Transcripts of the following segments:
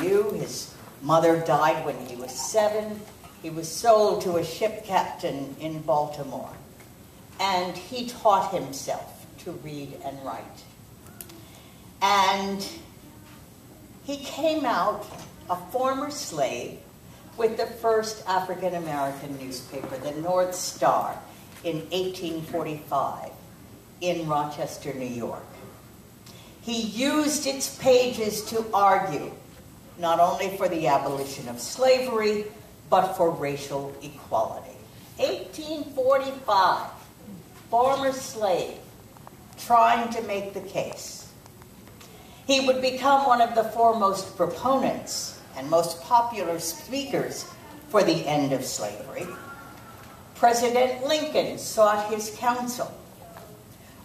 knew. His mother died when he was 7. He was sold to a ship captain in Baltimore, and he taught himself to read and write. And he came out a former slave with the first African-American newspaper, the North Star, in 1845 in Rochester, New York. He used its pages to argue not only for the abolition of slavery, but for racial equality. 1845, former slave, trying to make the case. He would become one of the foremost proponents and most popular speakers for the end of slavery. President Lincoln sought his counsel.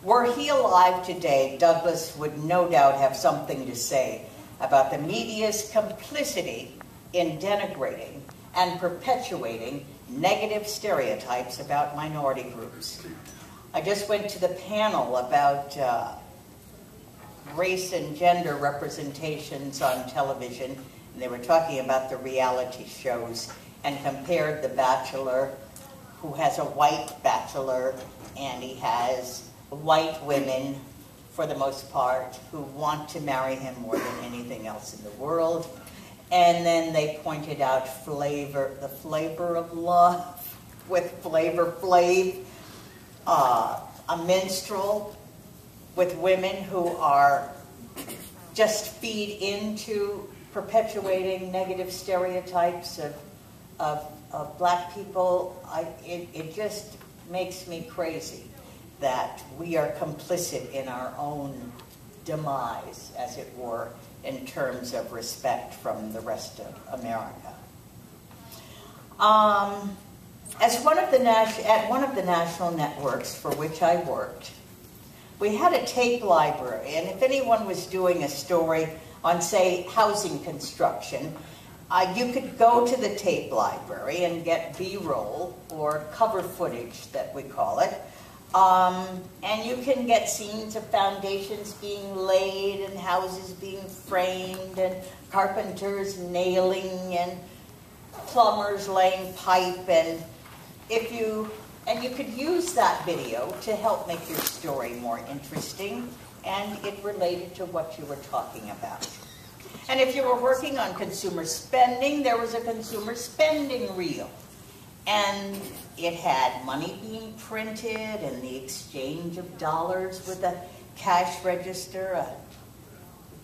Were he alive today, Douglass would no doubt have something to say about the media's complicity in denigrating and perpetuating negative stereotypes about minority groups. I just went to the panel about race and gender representations on television, and they were talking about the reality shows and compared The Bachelor, who has a white bachelor, and he has white women, for the most part, who want to marry him more than anything else in the world. And then they pointed out the flavor of love with Flavor Flav, a minstrel with women who are just feed into perpetuating negative stereotypes of black people. It just makes me crazy that we are complicit in our own demise, as it were, in terms of respect from the rest of America. At one of the national networks for which I worked, we had a tape library, and if anyone was doing a story on, say, housing construction, you could go to the tape library and get B-roll, or cover footage that we call it, and you can get scenes of foundations being laid and houses being framed and carpenters nailing and plumbers laying pipe, and you could use that video to help make your story more interesting, and it related to what you were talking about. And if you were working on consumer spending, there was a consumer spending reel. And it had money being printed and the exchange of dollars with a cash register.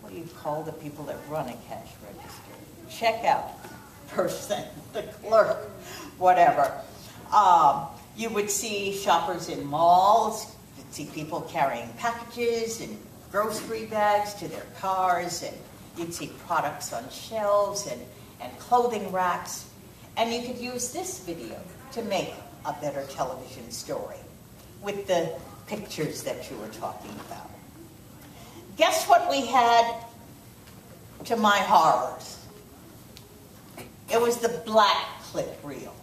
What do you call the people that run a cash register? Checkout person, the clerk, whatever. You would see shoppers in malls. You'd see people carrying packages and grocery bags to their cars, and you'd see products on shelves and clothing racks. And you could use this video to make a better television story with the pictures that you were talking about. Guess what we had, to my horrors? It was the black clip reel.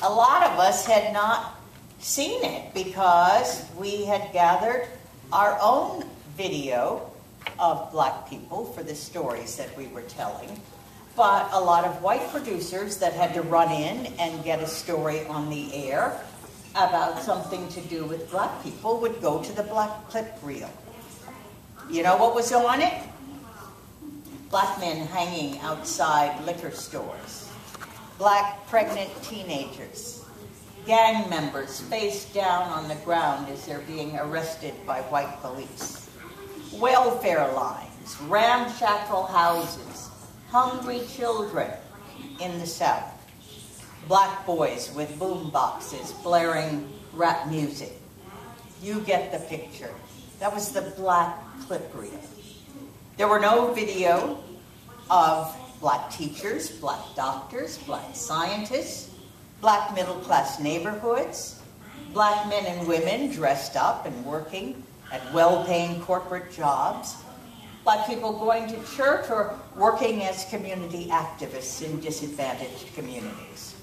A lot of us had not seen it because we had gathered our own video of black people for the stories that we were telling. But a lot of white producers that had to run in and get a story on the air about something to do with black people would go to the black clip reel. You know what was on it? Black men hanging outside liquor stores. Black pregnant teenagers. Gang members face down on the ground as they're being arrested by white police. Welfare lines, ramshackle houses, hungry children in the South. Black boys with boom boxes blaring rap music. You get the picture. That was the black clip reel. There were no video of black teachers, black doctors, black scientists, black middle-class neighborhoods, black men and women dressed up and working at well-paying corporate jobs, black people going to church or working as community activists in disadvantaged communities.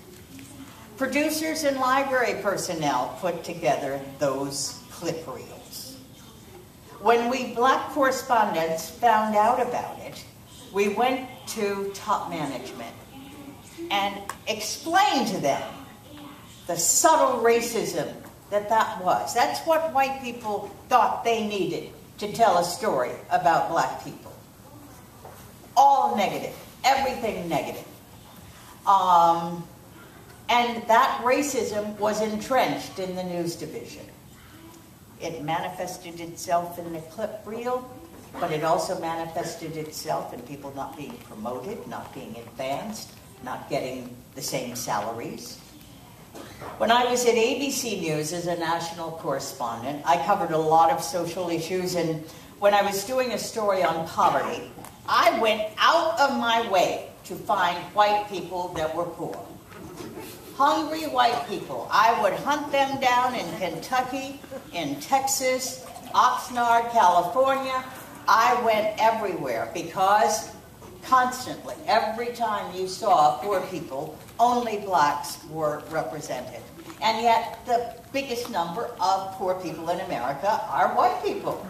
Producers and library personnel put together those clip reels. When we black correspondents found out about it, we went to top management and explained to them the subtle racism that was. That's what white people thought they needed to tell a story about black people. All negative, everything negative. And that racism was entrenched in the news division. It manifested itself in the clip reel, but it also manifested itself in people not being promoted, not being advanced, not getting the same salaries. When I was at ABC News as a national correspondent, I covered a lot of social issues, and when I was doing a story on poverty, I went out of my way to find white people that were poor. Hungry white people. I would hunt them down in Kentucky, in Texas, Oxnard, California. I went everywhere because constantly, every time you saw poor people, only blacks were represented. And yet the biggest number of poor people in America are white people.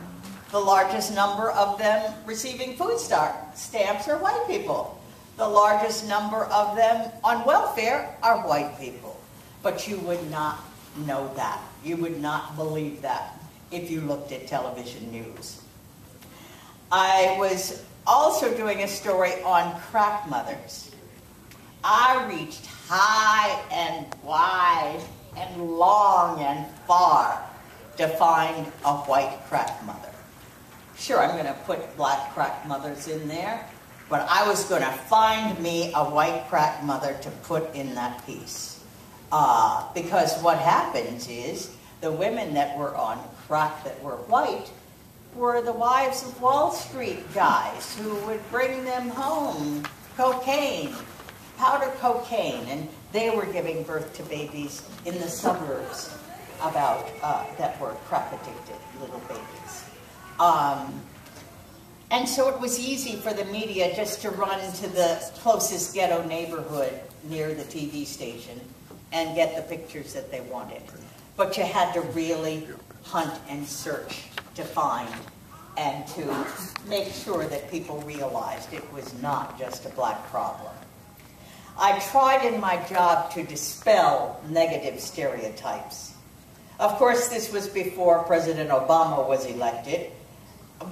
The largest number of them receiving food stamps are white people. The largest number of them on welfare are white people. But you would not know that. You would not believe that if you looked at television news. I was also doing a story on crack mothers. I reached high and wide and long and far to find a white crack mother. Sure, I'm going to put black crack mothers in there, but I was going to find me a white crack mother to put in that piece. Because what happens is the women that were on crack that were white were the wives of Wall Street guys who would bring them home cocaine, powder cocaine, and they were giving birth to babies in the suburbs that were crack addicted little babies. And so it was easy for the media just to run to the closest ghetto neighborhood near the TV station and get the pictures that they wanted. But you had to really hunt and search to find and to make sure that people realized it was not just a black problem. I tried in my job to dispel negative stereotypes. Of course, this was before President Obama was elected,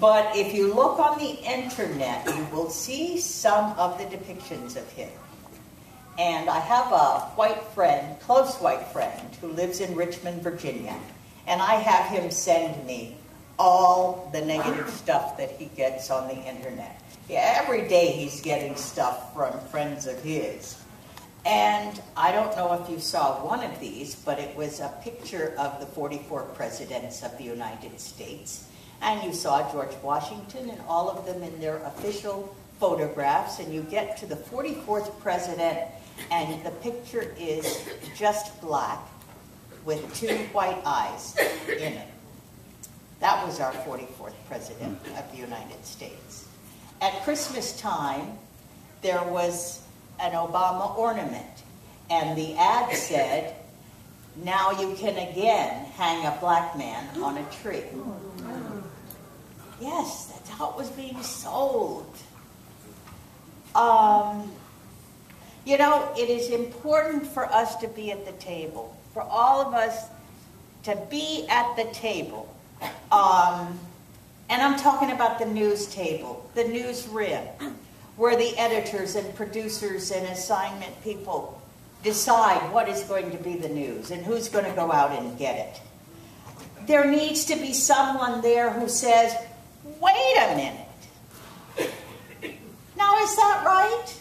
but if you look on the internet, you will see some of the depictions of him. And I have a white friend, close white friend, who lives in Richmond, Virginia, and I have him send me all the negative stuff that he gets on the internet. Yeah, every day he's getting stuff from friends of his. And I don't know if you saw one of these, but it was a picture of the 44 presidents of the United States. And you saw George Washington and all of them in their official photographs. And you get to the 44th president, and the picture is just black with 2 white eyes in it. That was our 44th president of the United States. At Christmas time, there was an Obama ornament, and the ad said, "Now you can again hang a black man on a tree." Yes, that's how it was being sold. You know, it is important for us to be at the table, for all of us to be at the table. And I'm talking about the news table, the newsroom, where the editors and producers and assignment people decide what is going to be the news and who's going to go out and get it. There needs to be someone there who says, "Wait a minute. Now, is that right?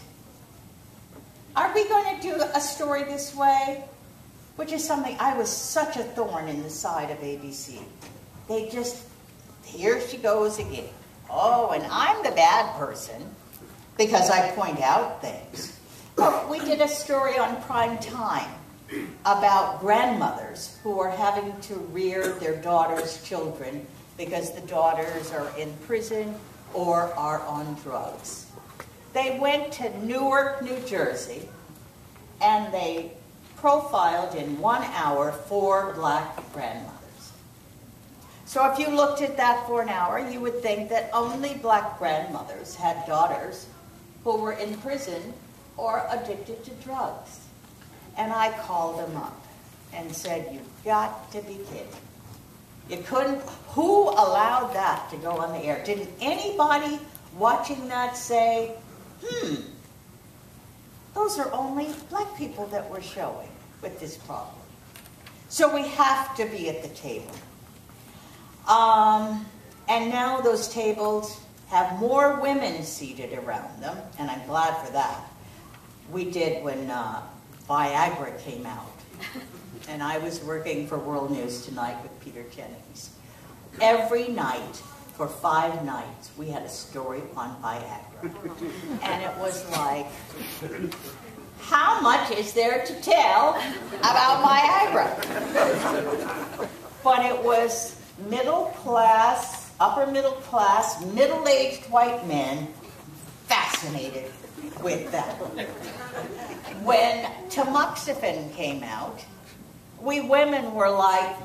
Are we going to do a story this way?" Which is something, I was such a thorn in the side of ABC. They just, here she goes again. Oh, and I'm the bad person because I point out things. But we did a story on prime time about grandmothers who are having to rear their daughters' children because the daughters are in prison or are on drugs. They went to Newark, New Jersey, and they profiled in 1 hour 4 black grandmothers. So if you looked at that for an hour, you would think that only black grandmothers had daughters who were in prison or addicted to drugs. And I called them up and said, you've got to be kidding. You couldn't, who allowed that to go on the air? Didn't anybody watching that say, those are only black people that we're showing with this problem? So we have to be at the table. And now those tables have more women seated around them, and I'm glad for that. We did when Viagra came out, and I was working for World News Tonight with Peter Jennings. Every night, for 5 nights, we had a story on Viagra. And it was like, how much is there to tell about Viagra? But it was middle class, upper middle class, middle-aged white men fascinated with that. When tamoxifen came out, we women were like,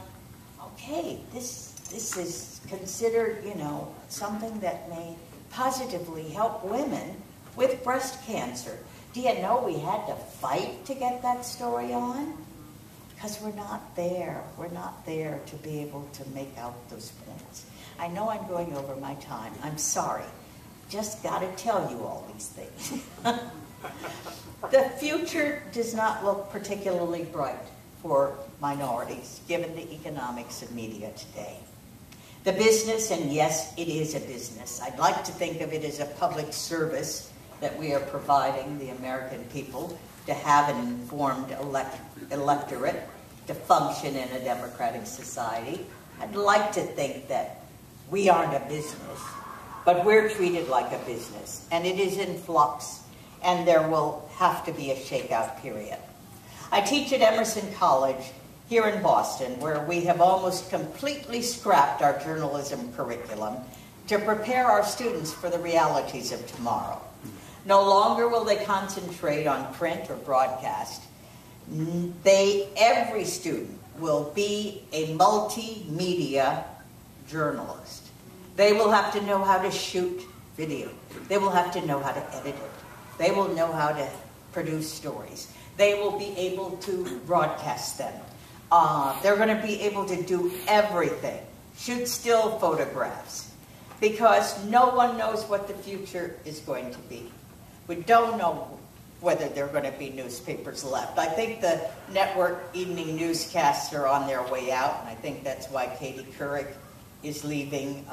okay, this is considered, you know, something that may positively help women with breast cancer. Do you know we had to fight to get that story on? Because we're not there. We're not there to be able to make out those points. I know I'm going over my time. I'm sorry. Just got to tell you all these things. The future does not look particularly bright for minorities, given the economics of media today. The business, and yes, it is a business. I'd like to think of it as a public service that we are providing the American people to have an informed electorate to function in a democratic society. I'd like to think that we aren't a business, but we're treated like a business, and it is in flux, and there will have to be a shakeout period. I teach at Emerson College here in Boston, where we have almost completely scrapped our journalism curriculum to prepare our students for the realities of tomorrow. No longer will they concentrate on print or broadcast. Every student will be a multimedia journalist. They will have to know how to shoot video. They will have to know how to edit it. They will know how to produce stories. They will be able to broadcast them. They're going to be able to do everything. Shoot still photographs. Because no one knows what the future is going to be. We don't know whether there are going to be newspapers left. I think the network evening newscasts are on their way out, and I think that's why Katie Couric is leaving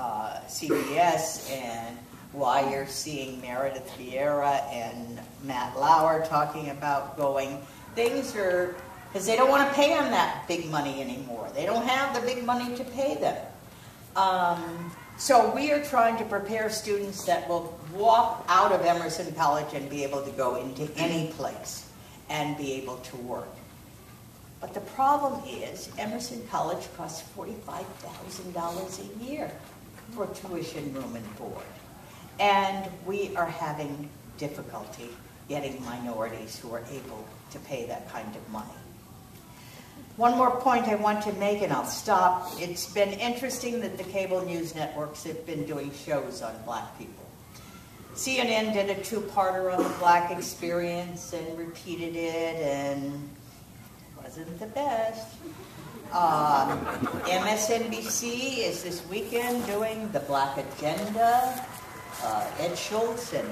CBS, and why you're seeing Meredith Vieira and Matt Lauer talking about going. Things are, because they don't want to pay them that big money anymore. They don't have the big money to pay them. So we are trying to prepare students that will walk out of Emerson College and be able to go into any place and be able to work. But the problem is Emerson College costs $45,000 a year for tuition, room, and board. And we are having difficulty getting minorities who are able to pay that kind of money. One more point I want to make, and I'll stop. It's been interesting that the cable news networks have been doing shows on black people. CNN did a 2-parter on the black experience and repeated it, and wasn't the best. MSNBC is this weekend doing the Black Agenda. Ed Schultz and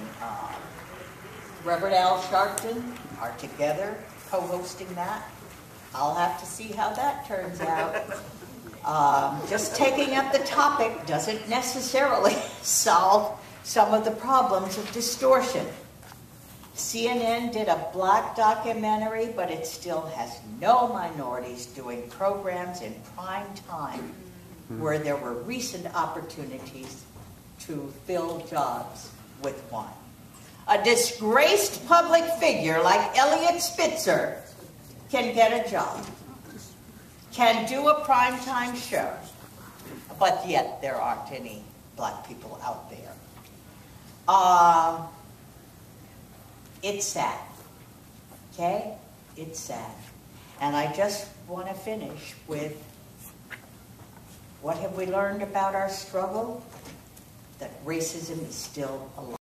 Reverend Al Sharpton are together co-hosting that. I'll have to see how that turns out. Just taking up the topic doesn't necessarily solve some of the problems of distortion. CNN did a black documentary, but it still has no minorities doing programs in prime time where there were recent opportunities to fill jobs with one. A disgraced public figure like Elliot Spitzer can get a job, can do a primetime show, but yet there aren't any black people out there. It's sad, okay? It's sad. And I just want to finish with, what have we learned about our struggle? That racism is still alive.